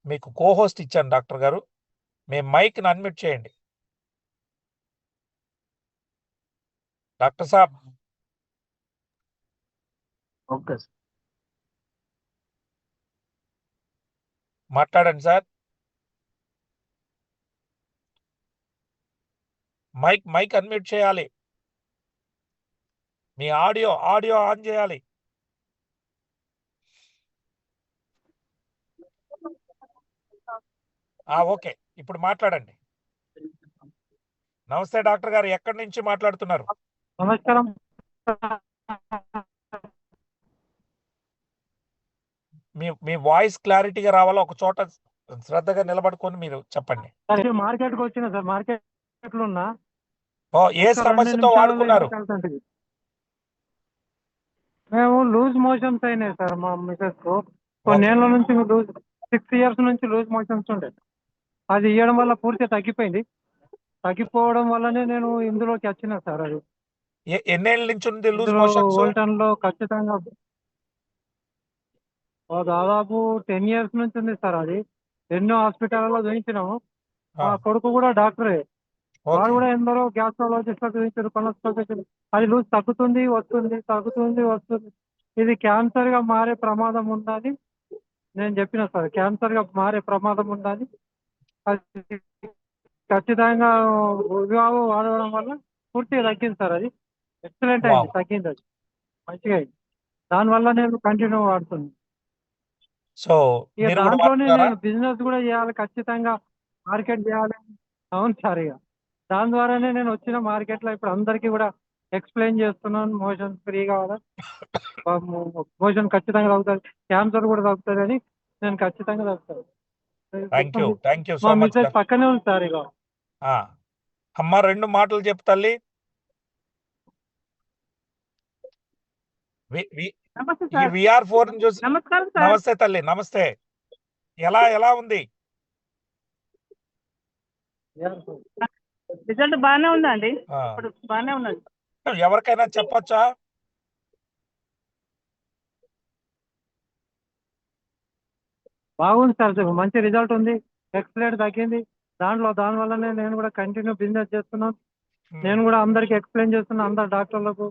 మీకు కోహోస్ట్ ఇచ్చాను డాక్టర్ గారు. మీ మైక్ని అన్మ్యూట్ చేయండి డాక్టర్ సాబ్. Okay sir. మాట్లాడండి సార్. మైక్ అన్మ్యూట్ చేయాలి. మీ ఆడియో ఆన్ చేయాలి. ఓకే, ఇప్పుడు మాట్లాడండి. నమస్తే డాక్టర్ గారు, ఎక్కడి నుంచి మాట్లాడుతున్నారు? నమస్కారం. మీ వాయిస్ క్లారిటీగా రావాలా, ఒక చోట శ్రద్ధగా నిలబడుకొని మీరు చెప్పండి. మార్కెట్కి వచ్చిన సార్, మార్కెట్ లో ఉన్నా. ఏ సమస్యతో వాడుకున్నారు? మేము లూజ్ మోషన్స్ అయినాయి సార్ మా మిసెస్ కు. కొన్నేళ్ల నుంచి 6 years నుంచి లూజ్ మోషన్స్ ఉండే. అది ఇవ్వడం వల్ల పూర్తిగా తగ్గిపోయింది. తగ్గిపోవడం వల్లనే నేను ఇందులోకి వచ్చిన సార్. అది ఎన్నేళ్ళ నుంచి ఉంది లూజ్ ఇందులో మోషన్స్? ఓల్టన్ లో ఖచ్చితంగా దాదాపు 10 years నుంచి ఉంది సార్. అది ఎన్నో హాస్పిటల్లో చూపించినాము. మా కొడుకు కూడా డాక్టరే. వాడు కూడా ఎందరో గ్యాస్ట్రాలజిస్ట్ చూపించారు, కొనస్ట్రాలజిస్ట్. అది లూజ్ తగ్గుతుంది వస్తుంది, తగ్గుతుంది వస్తుంది. ఇది క్యాన్సర్ గా మారే ప్రమాదం ఉందని నేను చెప్పిన సార్. క్యాన్సర్ గా మారే ప్రమాదం ఉందని. అది ఖచ్చితంగా వివాహం వాడడం వల్ల పూర్తిగా తగ్గింది సార్. అది ఎక్సలెంట్ అయింది, తగ్గింది. అది మంచిగా అయింది. దానివల్ల నేను కంటిన్యూ వాడుతున్నాను. సో ఇక దాంట్లోనే నేను బిజినెస్ కూడా చేయాలి, ఖచ్చితంగా మార్కెట్ చేయాలి. అవును సార్. ఇక దాని ద్వారానే నేను వచ్చిన మార్కెట్లో ఇప్పుడు అందరికీ కూడా ఎక్స్ప్లెయిన్ చేస్తున్నాను. మోషన్ ఫ్రీ కావాలా, మోషన్ ఖచ్చితంగా తగ్గుతుంది, క్యాన్సర్ కూడా తగ్గుతుంది అని నేను ఖచ్చితంగా తగ్గుతాను. మా మిస్సెస్ పక్కనే ఉంది సార్. ఇక అమ్మ 2 మాటలు చెప్పు తల్లి. నమస్తే ఈ సార్. VR4 చూసి నమస్కారం సార్. నమస్తే తల్లి, నమస్తే. ఎలా ఉంది? రిజల్ట్ బాగానే ఉందండి. ఇప్పుడు బాగానే ఉన్నది. ఎవరికైనా చెప్పొచ్చా? బాగుంది సార్, మంచి రిజల్ట్ ఉంది, ఎక్సలెంట్ తగ్గింది. దానివల్లనే నేను కూడా కంటిన్యూ బిజినెస్ చేస్తున్నాను. నేను కూడా అందరికి ఎక్స్ప్లెయిన్ చేస్తున్నా, అందరు డాక్టర్లకు,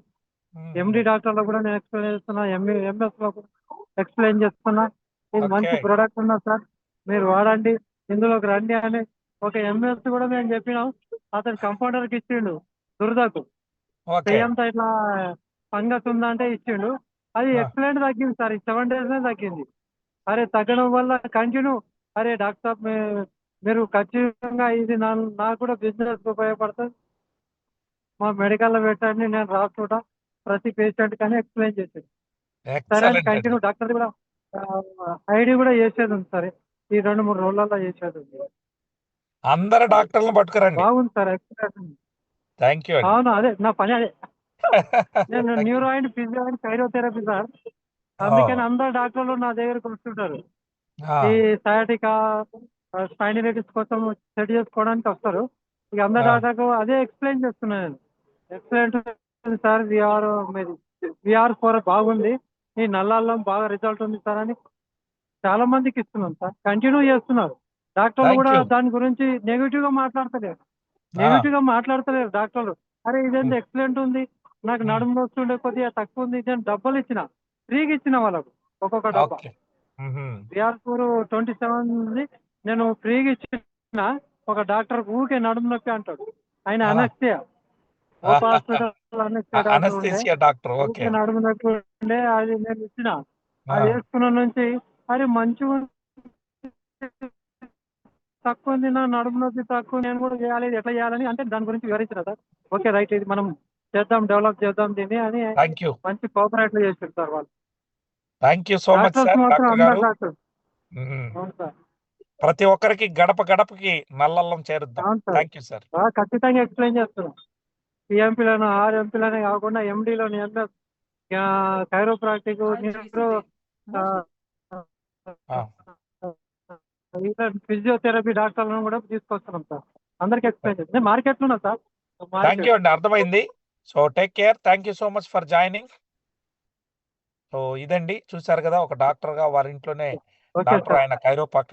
MD డాక్టర్లకు కూడా నేను ఎక్స్ప్లెయిన్ చేస్తున్నా, MS లకు ఎక్స్ప్లెయిన్ చేస్తున్నా. ఇది మంచి ప్రొడక్ట్ ఉన్నా సార్, మీరు వాడండి, ఇందులోకి రండి అని. ఒక MS కూడా మేము చెప్పినాం, అతను కంపౌండర్కి ఇచ్చిండు. దురదకు చెయ్యంతా ఇట్లా ఫంగస్ ఉందంటే ఇచ్చిండు. అది ఎక్సలెంట్ తగ్గింది సార్. 7 days తగ్గింది. అరే తగ్గడం వల్ల కంటిన్యూ, అరే డాక్టర్ సాబ్ మీరు ఖచ్చితంగా ఇది నాకు కూడా బిజినెస్ ఉపయోగపడుతుంది, మా మెడికల్లో పెట్టండి, నేను రాసుకుంటా ప్రతి పేషెంట్ కానీ ఎక్స్ప్లెయిన్ చేసేది. సరే అని కంటిన్యూ డాక్టర్ కూడా ఐడి కూడా చేసేది ఉంది సార్. ఈ 2-3 రోజులలో చేసేది ఉంది. అందరు డాక్టర్లను పట్టుకురండి. బాగుంది సార్, ఎక్సలెంట్. Thank you. అవును, అదే నా పని. అదే నేను neuro and physio and chirotherapy sir. అందుకని అందరు డాక్టర్లు నా దగ్గరకు వస్తుంటారు. ఈ సయాటికా, స్పైనలైటిస్ కోసం సెట్ చేసుకోవడానికి వస్తారు. ఇక అందరు డాక్టర్కు అదే ఎక్స్ప్లెయిన్ చేస్తున్నాను నేను. ఎక్సలెంట్ సార్, VR4 బాగుంది, ఈ నల్లాల్లో బాగా రిజల్ట్ ఉంది సార్ అని చాలా మందికి ఇస్తున్నాం సార్. కంటిన్యూ చేస్తున్నారు. డాక్టర్లు కూడా దాని గురించి నెగిటివ్ గా మాట్లాడతలేరు డాక్టర్లు. అరే ఇదేంటి ఎక్సలెంట్ ఉంది, నాకు నడుము వస్తుండే కొద్దిగా తక్కువ ఉంది, నేను డబ్బులు ఇచ్చిన, ఫ్రీగా ఇచ్చిన వాళ్ళకు ఒక్కొక్క డబ్బా. VR4 27 నేను ఫ్రీగా ఇచ్చిన. ఒక డాక్టర్ ఊకే నడుము నొప్పి అంటాడు, ఆయన అనస్థియా, ఓపా హాస్పిటల్ అనస్థియా డాక్టర్ ఉండే, నడుము నొప్పి ఉండే, అది నేను ఇచ్చిన. అది వేసుకున్న నుంచి అరే మంచిగా తక్కువ ఉంది, నా నడుము నొప్పి తక్కువ, నేను కూడా చేయాలి, ఎట్లా చేయాలని అంటే దాని గురించి వివరించిన సార్. ఓకే రైట్, ఇది మనం చేద్దాం, డెవలప్ చేద్దాం దీన్ని అని మంచి కోఆపరేట్ చేశారు సార్ వాళ్ళు. Thank you so much sir doctor గారు. ప్రతి ఒక్కరికి గడప గడపకి నల్లల్లం చేరుద్దాం. Thank you sir. ఖచ్చితంగా ఎక్స్ప్లెయిన్ చేస్తున్నాం. PMPలను, RMPలనే కాకుండా MDలోని MS, కైరోప్రాక్టిక్, న్యూరో, ఫిజియోథెరపీ డాక్టర్లను కూడా తీసుకొస్తున్నాం సార్. అందరికి ఎక్స్ప్లెయిన్ చేస్తాం. నేను మార్కెట్లో ఉన్నా సార్. థ్యాంక్ యూ అండి, అర్థమైంది. So take care. Thank you so much for joining. So ఇదండి, చూసారు కదా, ఒక డాక్టర్ గా వారి ఇంట్లోనే డాక్టర్, ఆయన కైరోప్రాక్టర్